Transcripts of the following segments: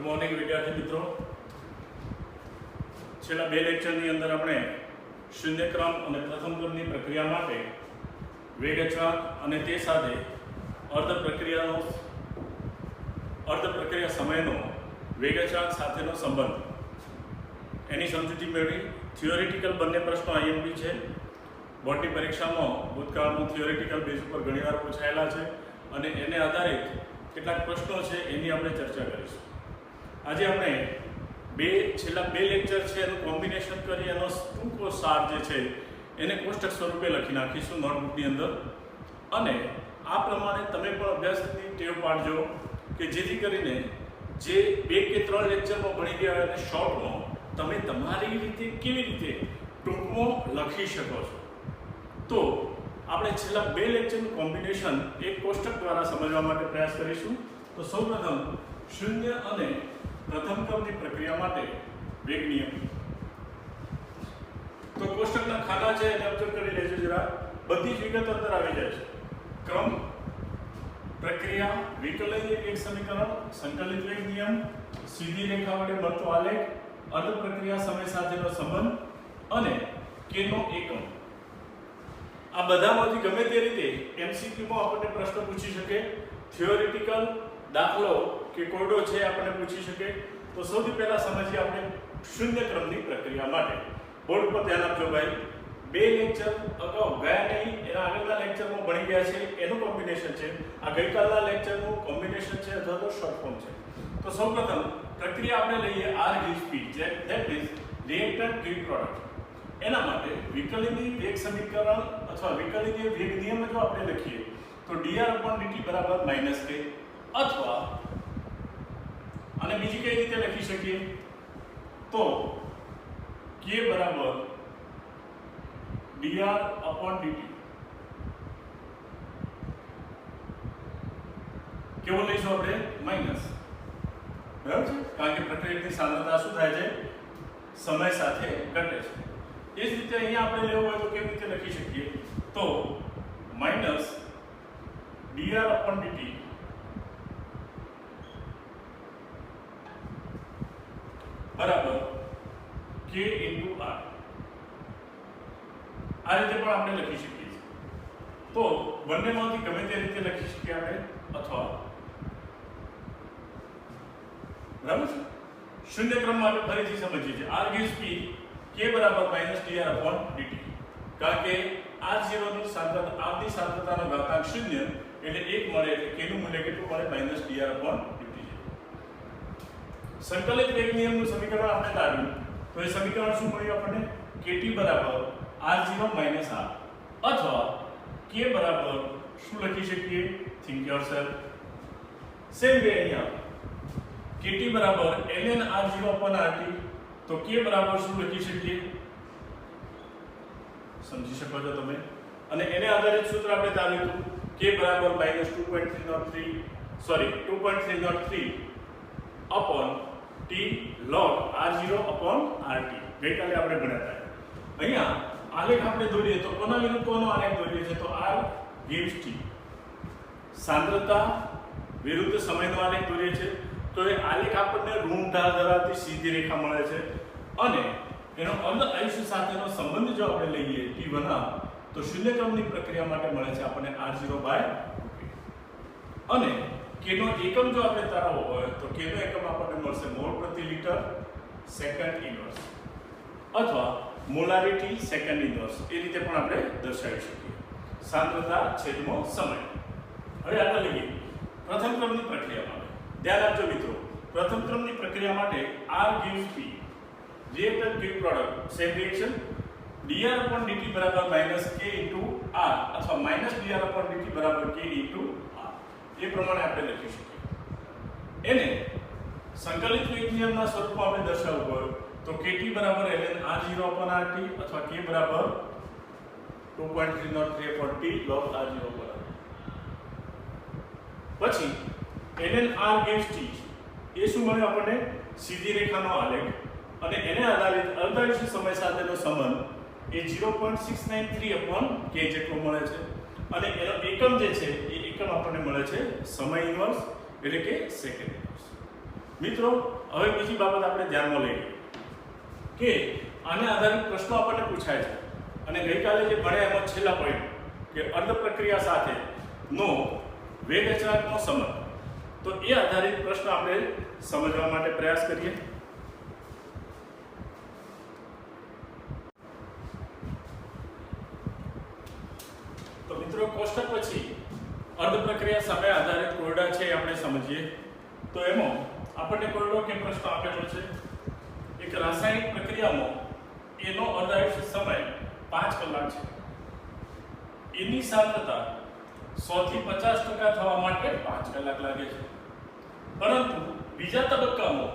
Good morning વિદ્યાર્થી મિત્રો। છેલ્લા બે લેક્ચરની અંદર આપણે શૂન્યક્રમ અને પ્રથમ ક્રમની પ્રક્રિયા માટે વેગ અચળાંક અને તે સાથે અર્ધ પ્રક્રિયા સમયનો વેગ અચળાંક સાથેનો સંબંધ એની સમજૂતી મેળવી। થિયોરિટિકલ બંને પ્રશ્નો આઈએમપી છે। બોર્ડની પરીક્ષામાં ભૂતકાળમાં થિયોરિટિકલ બેઝ ઉપર ઘણીવાર પૂછાયેલા છે અને એને આધારિત કેટલાક પ્રશ્નો છે એની આપણે ચર્ચા કરીશું। આજે આપણે છેલ્લા બે લેક્ચર છે એનું કોમ્બિનેશન કરી એનો ટૂંકો સાર જે છે એને કોષ્ટક સ્વરૂપે લખી નાખીશું નોટબુકની અંદર અને આ પ્રમાણે તમે પણ અભ્યાસની ટેવ પાડજો કે જેથી કરીને જે બે કે ત્રણ લેક્ચરમાં ભણી ગયા હોય અને શોર્ટમાં તમે તમારી રીતે કેવી રીતે ટૂંકમાં લખી શકો છો। તો આપણે છેલ્લા બે લેક્ચરનું કોમ્બિનેશન એક કોષ્ટક દ્વારા સમજવા માટે પ્રયાસ કરીશું। તો સૌપ્રથમ શૂન્ય અને પ્રથમ ક્રમની પ્રક્રિયા માટે વેગ નિયમ। તો કોષ્ટકના ખાના છે એને ઓબ્ઝર્વ કરી લેજો જરા। બધી જ વિગત અંદર આવી જાય છે। ક્રમ, પ્રક્રિયા, વિકલનીય વેગ સમીકરણ, સંકલિત વેગ નિયમ, સીધી રેખા વડે મળતો આલેખ, અર્ધ પ્રક્રિયા સમય સાથેનો સંબંધ અને કેનો એકમ। આ બધામાંથી ગમે તે રીતે એમસીક્યુમાં આપણને પ્રશ્ન પૂછી શકે, થિયોરિટિકલ દાખલો કે કોડો છે આપણને પૂછી શકે। તો સૌથી પહેલા સમજીએ આપણે શૂન્ય ક્રમની પ્રક્રિયા માટે। બોર્ડ પર ધ્યાન આપજો ભાઈ। બે લેક્ચર અગાઉ ગયા નહીં, એના આગળના લેક્ચરમાં ભણી ગયા છે એનું કોમ્બિનેશન છે। આ ગઈકાલના લેક્ચરનું કોમ્બિનેશન છે અથવા તો શોર્ટ ફોર્મ છે। તો સૌપ્રથમ પ્રક્રિયા આપણે લઈએ R gives P, that is reactant give product। એના માટે વિકલનીય વેગ સમીકરણ અથવા વિકલનીય વેગ નિયમ જો આપણે લખીએ તો dr/dt બરાબર -k અથવા અને બીજી કઈ રીતે લખી શકીએ તો k બરાબર dr/dt। કેવું લઈશું આપણે માઈનસ, બરાબર છે, કારણ કે પ્રક્રિયાની સાંદ્રતા શું થાય છે સમય સાથે ઘટે છે। એ જ રીતે અહીંયા આપણે લેવું હોય તો કેવી રીતે લખી શકીએ તો માઈનસ dr/dt બરાબર k * r। આ રીતે પણ આપણે લખી શકીએ છીએ। તો બંનેમાંથી ગમે તે રીતે લખી શકીએ આપણે અથવા બરાબર છે। શૂન્ય ક્રમ માટે ફરીથી સમજીએ છીએ। r gives p, k બરાબર -dr/dt, કારણ કે r0 ની સાંદ્રતા, r ની સાંદ્રતાનો ઘાતાંક 0 એટલે 1 મળે એટલે k નું મૂલ્ય કેટલું મળે -dr/dt। સંકલિત વેગ નિયમનું સમીકરણ આપણે લાવ્યું તો એ સમીકરણ શું મળ્યું આપણને kt બરાબર r0 - r અથવા k બરાબર શું લખી શકીએ થિંક યોરસેલ્ફ। સેમ વે અહીંયા kt બરાબર ln r0/rt, તો k બરાબર શું લખી શકીએ સમજી શકો છો તમે। અને એને આધારિત સૂત્ર આપણે ધાર્યું હતું k બરાબર -2.303 t log r0/rt। ગઈકાલે આપણે ભણ્યા હતા। અહીંયા આલેખ આપણે દોરીએ તો કોના વિરુદ્ધ કોનો આલેખ દોરીએ છે તો r gives t, સાંદ્રતા વિરુદ્ધ સમયનો આલેખ દોરીએ છે। તો એ આલેખ આપણને ઋણ ઢાળ ધરાવતી સીધી રેખા મળે છે અને એનો અર્ધ આયુષ્ય સાથેનો સંબંધ જો આપણે લઈએ t1 તો શૂન્ય ક્રમની પ્રક્રિયા માટે મળે છે આપણને r0/2k અને k નો એકમ જો આપણે તારવવો હોય તો k નો એકમ આપણને મળશે મોલ પ્રતિ લિટર સેકન્ડ ઇન્વર્સ અથવા મોલારિટી સેકન્ડ ઇન્વર્સ। એ રીતે પણ આપણે દર્શાવી શકીએ સાંદ્રતા છેદમાં સમય। હવે આગળ લઈએ પ્રથમ ક્રમની પ્રક્રિયા માટે। ધ્યાન આપજો મિત્રો, પ્રથમ ક્રમની પ્રક્રિયા માટે r gives p, reactant give product, same reaction, dr/dt બરાબર -k * r અથવા -dr/dt બરાબર k * r। એ પ્રમાણે આપણે લખી શકીએ। એને સંકલિત વેગ નિયમના સ્વરૂપમાં આપણે દર્શાવવું હોય તો kt બરાબર ln r0/rt અથવા k બરાબર 2.303 log r0/rt। પછી ln r gives t, એ શું મળ્યું આપણને સીધી રેખાનો આલેખ અને એને આધારિત અર્ધ આયુષ્ય સમય સાથેનો સંબંધ એ 0.693/k જેટલો મળે છે અને એનો એકમ જે છે એ એકમ આપણને મળે છે સમય ઇન્વર્સ એટલે કે સેકન્ડ ઇન્વર્સ। મિત્રો હવે બીજી બાબત આપણે ધ્યાનમાં લઈએ કે આને આધારિત પ્રશ્નો આપણને પૂછાય છે અને ગઈકાલે જે ભણ્યા એમાં છેલ્લા પોઈન્ટ કે અર્ધ પ્રક્રિયા સાથે નો વેગ અચળાંકનો સંબંધ, તો એ આધારિત પ્રશ્ન આપણે સમજવા માટે પ્રયાસ કરીએ. તો મિત્રો કોષ્ટક પછી અર્ધ પ્રક્રિયા સામે આધારિત કોયડા છે એ આપણે સમજીએ. તો એમાં આપણને કોયડો કે પ્રશ્ન આપેલો છે એક રાસાયણિક પ્રક્રિયામાં એનો અર્ધાયુષ્ય સમય 5 કલાક છે. એની સાંદ્રતા 100 થી 50% થવા માટે 5 કલાક લાગે છે, પરંતુ બીજા તબક્કામાં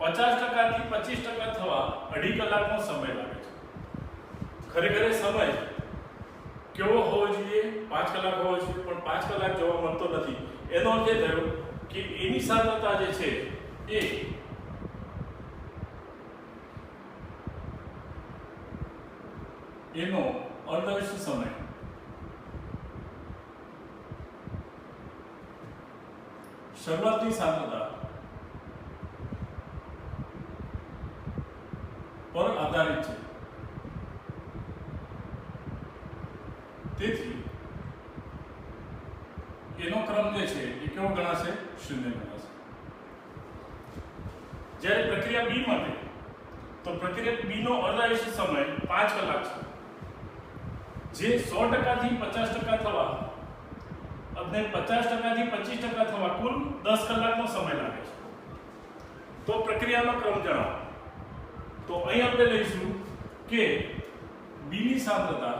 50% થી 25% થવા 2.5 કલાકનો સમય લાગે છે. ખરેખર સમય કેવો હોવો જોઈએ? 5 કલાક હોવો જોઈએ, પણ 5 કલાક જોવા મળતો નથી. એનો અર્થ એ થયો કે એની સાંદ્રતા જે છે એ એનો અર્ધાયુષ્ય સમય શરૂઆતની સાંદ્રતા પર આધારિત છે. તેથી એનો ક્રમ જે છે એ કેવો ગણાશે? 0 ગણાશે. જ્યારે પ્રક્રિયા બી માટે, તો પ્રક્રિયા બી નો અર્ધાયુષ્ય સમય 5 કલાક છે, જે 100% થી 50% થવા અને 50% થી 25% થવા કુલ 10 કલાકનો સમય લાગે છે. તો પ્રક્રિયાનો ક્રમ જણાવો. તો અહીં આપણે લઈશું કે બી ની સાંદ્રતા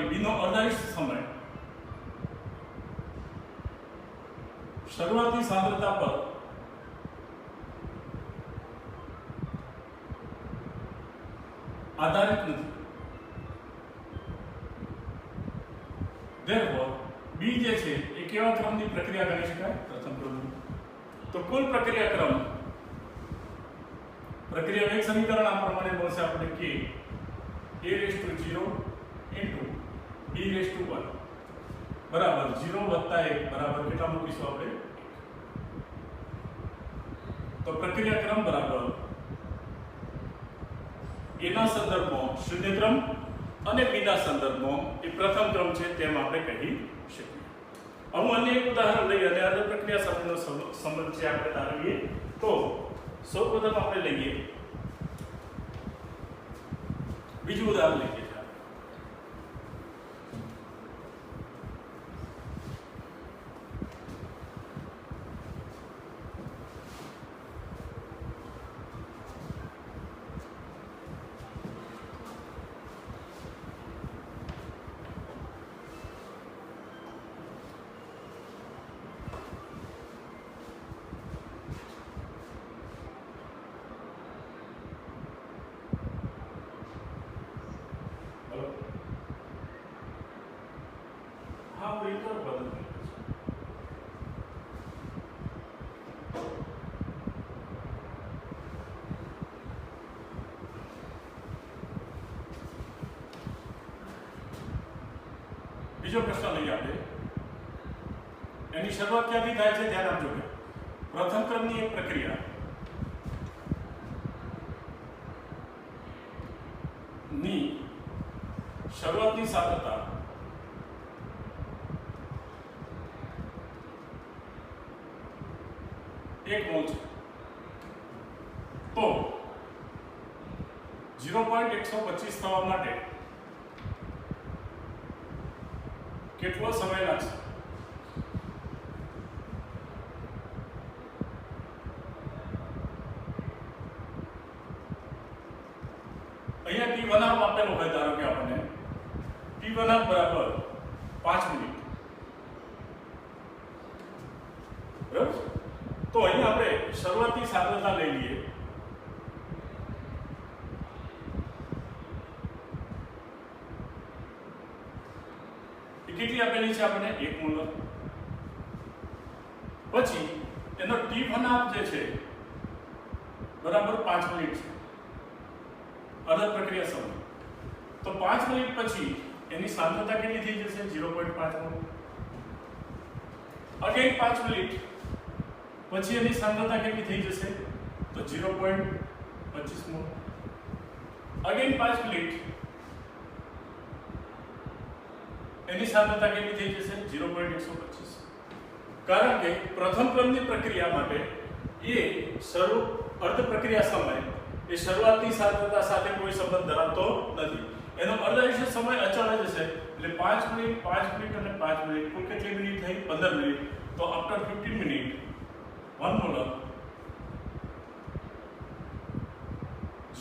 બી નો અર્ધાયુષ્ય સમય શરૂઆતની સાંદ્રતા પર આધારિત નથી. Therefore, બી જે છે એ કેવા ક્રમની પ્રક્રિયા ગણી શકાય? પ્રથમ ક્રમની. તો કુલ પ્રક્રિયા ક્રમ પ્રક્રિયા વેગ સમીકરણ આ પ્રમાણે મળશે આપણે કે a⁻0 * d⁻1 બરાબર 0 + 1 બરાબર કેટલા મૂકીશું આપણે? તો પ્રક્રિયા ક્રમ બરાબર a ના સંદર્ભમાં શૂન્ય ક્રમ અને b ના સંદર્ભમાં એ પ્રથમ ક્રમ છે તેમ આપણે કહી શકીએ. હવે અન્ય એક ઉદાહરણ લઈએ અને અર્ધ પ્રક્રિયા સાથેનો સંબંધ છે આપણે તારવીએ. તો સૌપ્રથમ આપણે લઈએ બીજું ઉદાહરણ લઈએ. બીજો પ્રશ્ન લઈએ આપણે. એની શરૂઆત ક્યાંથી થાય છે ધ્યાન આપજો. પ્રથમ ક્રમની એક પ્રક્રિયા ની શરૂઆતની સાંદ્રતા 1 મોલ છે. તો 0.125 થવા માટે કેટલો સમય લાગશે? અહીંયા T1 આપેલો હોય, ધારો કે આપણને T1 બરાબર 5 મિનિટ. બરાબર. તો અહીંયા આપણે શરૂઆતની સાંદ્રતા લઈ લઈએ. કેટલી આપેલી છે આપણને? 1 મોલ. પછી એનો T1 જે છે બરાબર 5 મિનિટ છે અર્ધ પ્રક્રિયા સમય. તો 5 મિનિટ પછી એની સાંદ્રતા કેટલી થઈ જશે? 0.5 મોલ. અગેન 5 મિનિટ પછી એની સાંદ્રતા કેટલી થઈ જશે તો 0.25 મોલ. અગેન 5 મિનિટ એની સાંદ્રતા કેટલી થઈ જશે 0.125. કારણ કે પ્રથમ ક્રમની પ્રક્રિયા માટે એ અર્ધ પ્રક્રિયા સમય એ શરૂઆતની સાંદ્રતા સાથે કોઈ સંબંધ ધરાવતો નથી. એનો અર્ધાયુષ્ય સમય અચળ જ હશે. એટલે 5 મિનિટ 5 મિનિટ અને 5 મિનિટ કુલ કેટલી મિનિટ થઈ 15 મિનિટ. તો આફ્ટર 15 મિનિટ 1 મોલર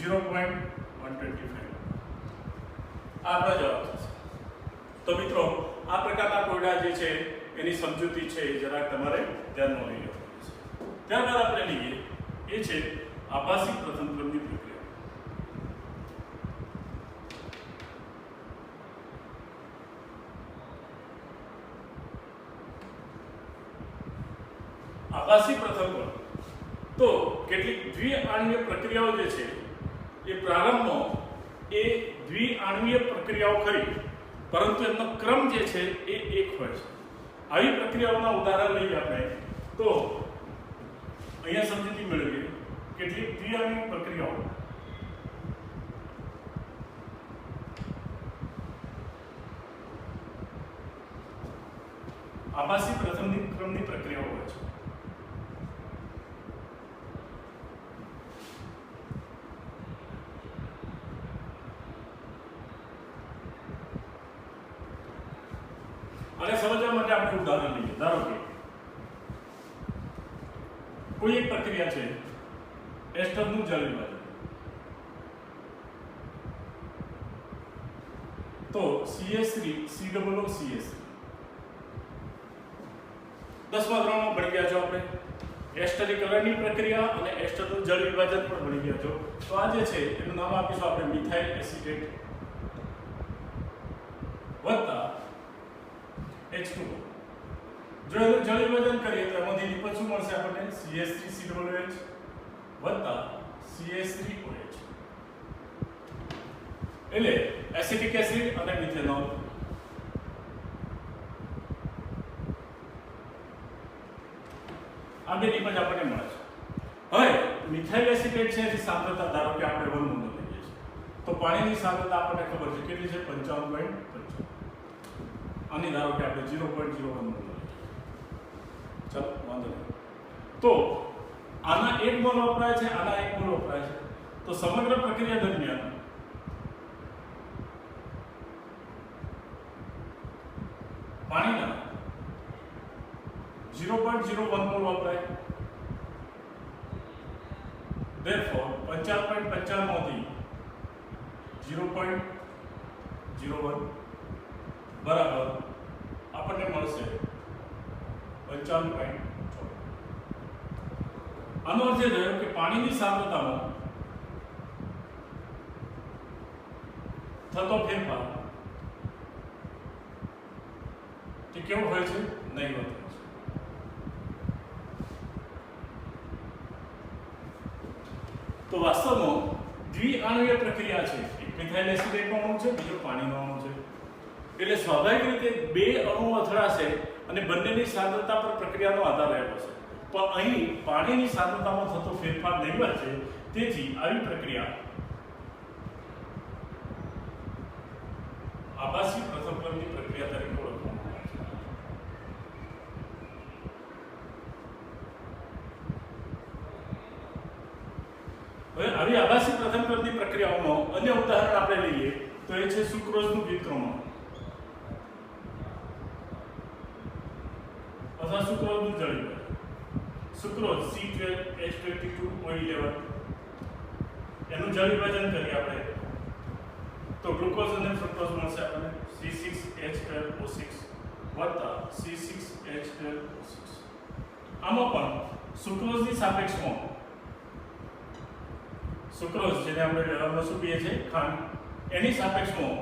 0.125 આ આપણો જવાબ થશે. તો મિત્રો આ પ્રકારના કોયડા જે છે એની સમજૂતી છે એ જરાક તમારે ધ્યાનમાં લઈ લેવાની છે. ત્યારબાદ આપણે લઈએ એ છે આભાસી પ્રથમ ક્રમની પ્રક્રિયા. આભાસી પ્રથમ ક્રમ તો કેટલીક દ્વિઆણ્વીય પ્રક્રિયાઓ જે છે એ પ્રારંભમાં એ દ્વિઆણ્વીય પ્રક્રિયાઓ ખરી, પરંતુ એમનો ક્રમ જે છે એ એક હોય છે. આવી પ્રક્રિયાઓના ઉદાહરણ લઈએ આપણે તો અહીંયા સમજૂતી મેળવીએ કેટલીક દ્વિઆણ્વીય પ્રક્રિયાઓ. આભાસી પ્રથમ ક્રમની પ્રક્રિયાઓ હોય છે. અને સમજવા માટે આપણે ઉદાહરણ લઈએ. ધારો કે કોઈ એક પ્રક્રિયા છે એસ્ટરનું જળ વિભાજન. તો CH3 COOCH3 દસમા ધોરણમાં ભણી ગયા છો આપણે. એસ્ટરીકરણની પ્રક્રિયા અને એસ્ટરનું જળ વિભાજન પણ ભણી ગયા છો. તો આ જે છે એનું નામ આપીશું આપણે મિથાઇલ એસિટેટ વત્તા H2O. જો એનું જળ વિભાજન કરીએ તો એમાંથી નિપજ શું મળશે આપણને CH3COOH વત્તા CH3OH. એટલે એસિટિક એસિડ અને મિથેનોલ. આ બે નિપજ આપણને મળે છે. હવે મિથાઇલ એસિટેટ છે એની સાંદ્રતા ધારો કે આપણે 1 મોલ લઈએ છીએ. તો પાણીની સાંદ્રતા આપણને ખબર છે કેટલી છે 55.55. આની ધારો કે આપણે 0.01 મોલ લઈએ. ચાલો વાંધો નહીં. તો આના 1 મોલ વપરાય છે, આના 1 મોલ વપરાય છે. તો સમગ્ર પ્રક્રિયા દરમિયાન પાણીના 0.01 મોલ વપરાય. therefore 55.55 માંથી 0.01 બરાબર આપણને મળશે 55.4. આનો અર્થ એ થયો કે પાણીની સાંદ્રતામાં થતો ફેરફાર તે કેવો હોય છે નહીવત હોય છે. તો વાસ્તવમાં દ્વિઆણ્વીય પ્રક્રિયા છે. એક મિથાઇલ એસિટેટનો અણુ છે, બીજો પાણીનો અણુ છે. એટલે સ્વાભાવિક રીતે બે અણુઓ અથડાશે અને બંનેની સાંદ્રતા પર પ્રક્રિયાનો આધાર રહેલો છે. પણ અહીં પાણીની સાંદ્રતામાં થતો ફેરફાર નહીવત છે. તેથી આવી પ્રક્રિયા આભાસી પ્રથમ ક્રમની પ્રક્રિયા તરીકે ઓળખવામાં આવે છે. હવે આવી આભાસી પ્રથમ ક્રમની પ્રક્રિયાઓનો અન્ય ઉદાહરણ આપણે લઈએ તો એ છે સુક્રોઝનું વિક્રમણ અથવા સુક્રોઝનું જળ વિભાજન. સુક્રોઝ C12H22O11 એનું જળ વિભાજન કરીએ આપણે તો ગ્લુકોઝ અને ફ્રુક્ટોઝ મળશે આપણને C6H12O6 વત્તા C6H12O6. આમાં પણ સુક્રોઝની સાપેક્ષમાં સુક્રોઝ જેને આપણે વ્યવહારમાં શું કહીએ છીએ ખાંડ, એની સાપેક્ષમાં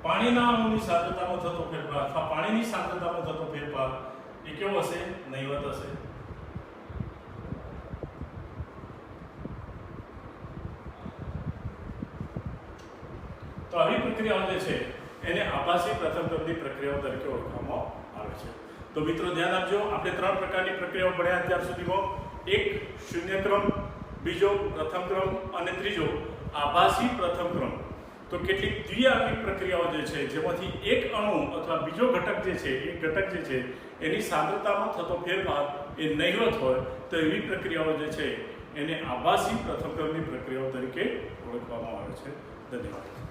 પાણીના અણુની સાંદ્રતામાં થતો ફેરફાર અથવા પાણીની સાંદ્રતામાં થતો ફેરફાર એ કેવો હશે નહીવત હશે. તો આવી પ્રક્રિયાઓ જે છે એને આભાસી પ્રથમ ક્રમની પ્રક્રિયાઓ તરીકે ઓળખવામાં આવે છે. તો મિત્રો ધ્યાન આપજો, આપણે 3 પ્રકારની પ્રક્રિયાઓ ભણ્યા અત્યાર સુધીમાં. એક શૂન્ય ક્રમ, બીજો પ્રથમ ક્રમ અને ત્રીજો આભાસી પ્રથમ ક્રમ. તો કેટલીક દ્વિઆણ્વિક પ્રક્રિયાઓ જે છે જેમાંથી એક અણુ અથવા બીજો ઘટક જે છે એક ઘટક જે છે એની સાંદ્રતામાં થતો ફેરફાર એ નહિવત હોય તો એવી પ્રક્રિયાઓ જે છે એને આભાસી પ્રથમ ક્રમની પ્રક્રિયાઓ તરીકે ઓળખવામાં આવે છે. ધન્યવાદ.